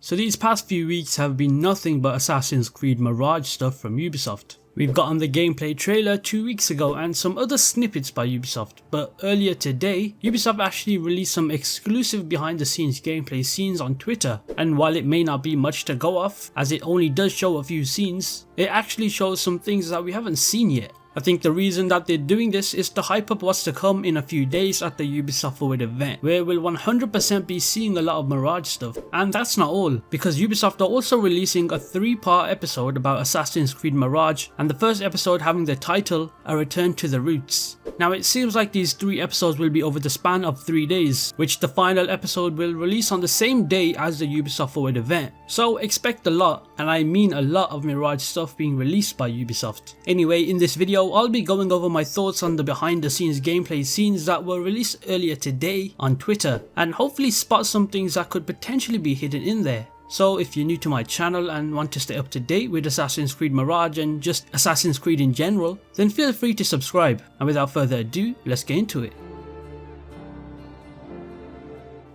So these past few weeks have been nothing but Assassin's Creed Mirage stuff from Ubisoft. We've gotten the gameplay trailer 2 weeks ago and some other snippets by Ubisoft, but earlier today, Ubisoft actually released some exclusive behind the scenes gameplay scenes on Twitter, and while it may not be much to go off, as it only does show a few scenes, it actually shows some things that we haven't seen yet. I think the reason that they're doing this is to hype up what's to come in a few days at the Ubisoft Forward event, where we'll 100% be seeing a lot of Mirage stuff. And that's not all, because Ubisoft are also releasing a 3-part episode about Assassin's Creed Mirage, and the first episode having the title, A Return to the Roots. Now it seems like these 3 episodes will be over the span of 3 days, which the final episode will release on the same day as the Ubisoft Forward event. So expect a lot, and I mean a lot of Mirage stuff being released by Ubisoft. Anyway, in this video I'll be going over my thoughts on the behind the scenes gameplay scenes that were released earlier today on Twitter, and hopefully spot some things that could potentially be hidden in there. So if you're new to my channel and want to stay up to date with Assassin's Creed Mirage and just Assassin's Creed in general, then feel free to subscribe, and without further ado, let's get into it.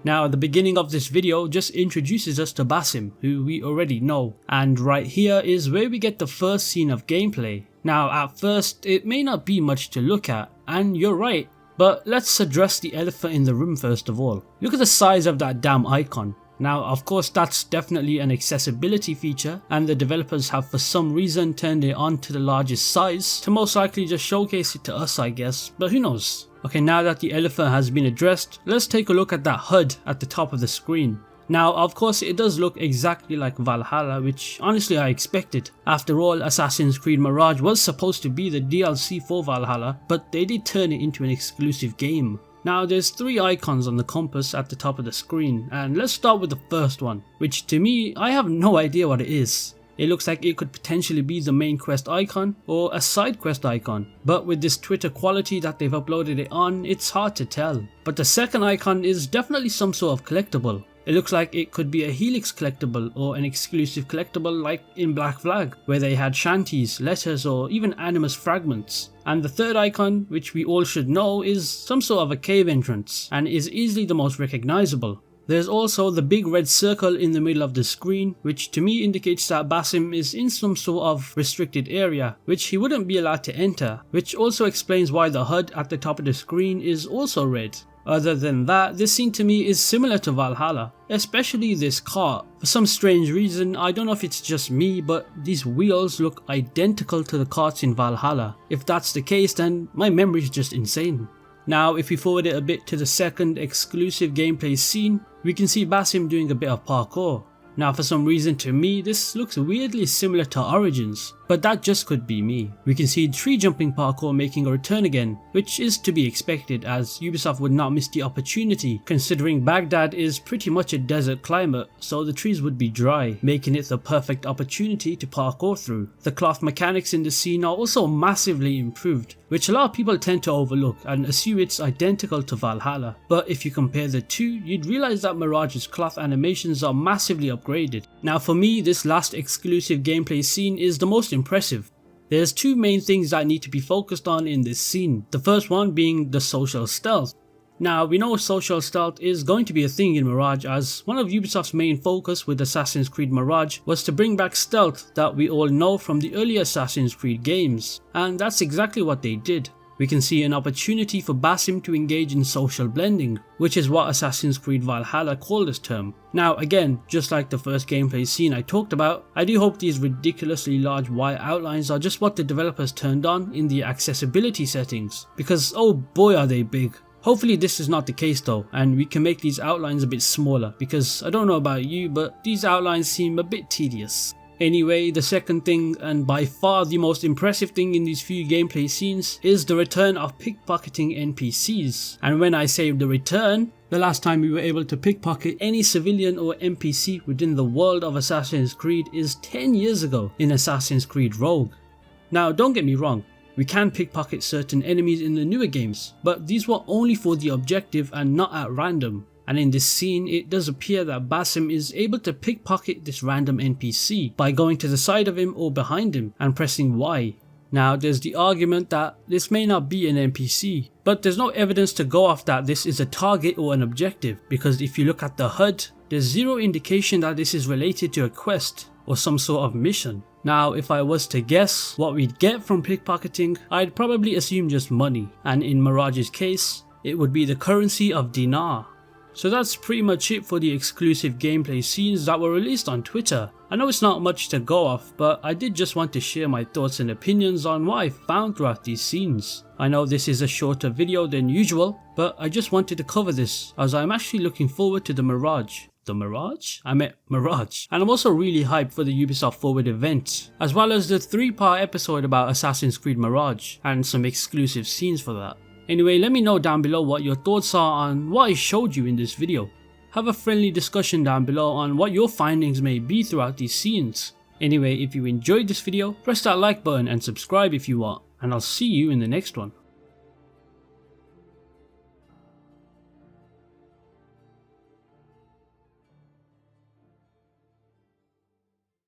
Now the beginning of this video just introduces us to Basim, who we already know, and right here is where we get the first scene of gameplay. Now at first it may not be much to look at, and you're right, but let's address the elephant in the room first of all. Look at the size of that damn icon. Now of course that's definitely an accessibility feature, and the developers have for some reason turned it on to the largest size to most likely just showcase it to us, I guess, but who knows. Okay, now that the elephant has been addressed, let's take a look at that HUD at the top of the screen. Now of course it does look exactly like Valhalla, which honestly I expected. After all, Assassin's Creed Mirage was supposed to be the DLC for Valhalla, but they did turn it into an exclusive game. Now there's 3 icons on the compass at the top of the screen, and let's start with the first one, which to me, I have no idea what it is. It looks like it could potentially be the main quest icon or a side quest icon, but with this Twitter quality that they've uploaded it on, it's hard to tell. But the second icon is definitely some sort of collectible. It looks like it could be a Helix collectible or an exclusive collectible like in Black Flag, where they had shanties, letters, or even animus fragments. And the third icon, which we all should know, is some sort of a cave entrance and is easily the most recognizable. There's also the big red circle in the middle of the screen, which to me indicates that Basim is in some sort of restricted area, which he wouldn't be allowed to enter, which also explains why the HUD at the top of the screen is also red. Other than that, this scene to me is similar to Valhalla, especially this cart. For some strange reason, I don't know if it's just me, but these wheels look identical to the carts in Valhalla. If that's the case, then my memory is just insane. Now if we forward it a bit to the second exclusive gameplay scene, we can see Basim doing a bit of parkour. Now for some reason to me this looks weirdly similar to Origins, but that just could be me. We can see tree jumping parkour making a return again, which is to be expected as Ubisoft would not miss the opportunity, considering Baghdad is pretty much a desert climate, so the trees would be dry, making it the perfect opportunity to parkour through. The cloth mechanics in the scene are also massively improved, which a lot of people tend to overlook and assume it's identical to Valhalla, but if you compare the two, you'd realize that Mirage's cloth animations are massively upgraded. Now for me, this last exclusive gameplay scene is the most impressive. There's 2 main things that need to be focused on in this scene, the first one being the social stealth. Now we know social stealth is going to be a thing in Mirage, as one of Ubisoft's main focus with Assassin's Creed Mirage was to bring back stealth that we all know from the earlier Assassin's Creed games, and that's exactly what they did. We can see an opportunity for Basim to engage in social blending, which is what Assassin's Creed Valhalla called this term. Now again, just like the first gameplay scene I talked about, I do hope these ridiculously large white outlines are just what the developers turned on in the accessibility settings, because oh boy are they big. Hopefully this is not the case though, and we can make these outlines a bit smaller, because I don't know about you, but these outlines seem a bit tedious. Anyway, the second thing, and by far the most impressive thing in these few gameplay scenes, is the return of pickpocketing NPCs. And when I say the return, the last time we were able to pickpocket any civilian or NPC within the world of Assassin's Creed is 10 years ago in Assassin's Creed Rogue. Now don't get me wrong, we can pickpocket certain enemies in the newer games, but these were only for the objective and not at random. And in this scene, it does appear that Basim is able to pickpocket this random NPC by going to the side of him or behind him and pressing Y. Now there's the argument that this may not be an NPC, but there's no evidence to go off that this is a target or an objective, because if you look at the HUD, there's zero indication that this is related to a quest or some sort of mission. Now if I was to guess what we'd get from pickpocketing, I'd probably assume just money, and in Mirage's case, it would be the currency of dinar. So that's pretty much it for the exclusive gameplay scenes that were released on Twitter. I know it's not much to go off, but I did just want to share my thoughts and opinions on what I found throughout these scenes. I know this is a shorter video than usual, but I just wanted to cover this as I'm actually looking forward to the Mirage. The Mirage? I meant Mirage. And I'm also really hyped for the Ubisoft Forward event, as well as the 3-part episode about Assassin's Creed Mirage, and some exclusive scenes for that. Anyway, let me know down below what your thoughts are on what I showed you in this video. Have a friendly discussion down below on what your findings may be throughout these scenes. Anyway, if you enjoyed this video, press that like button and subscribe if you want, and I'll see you in the next one.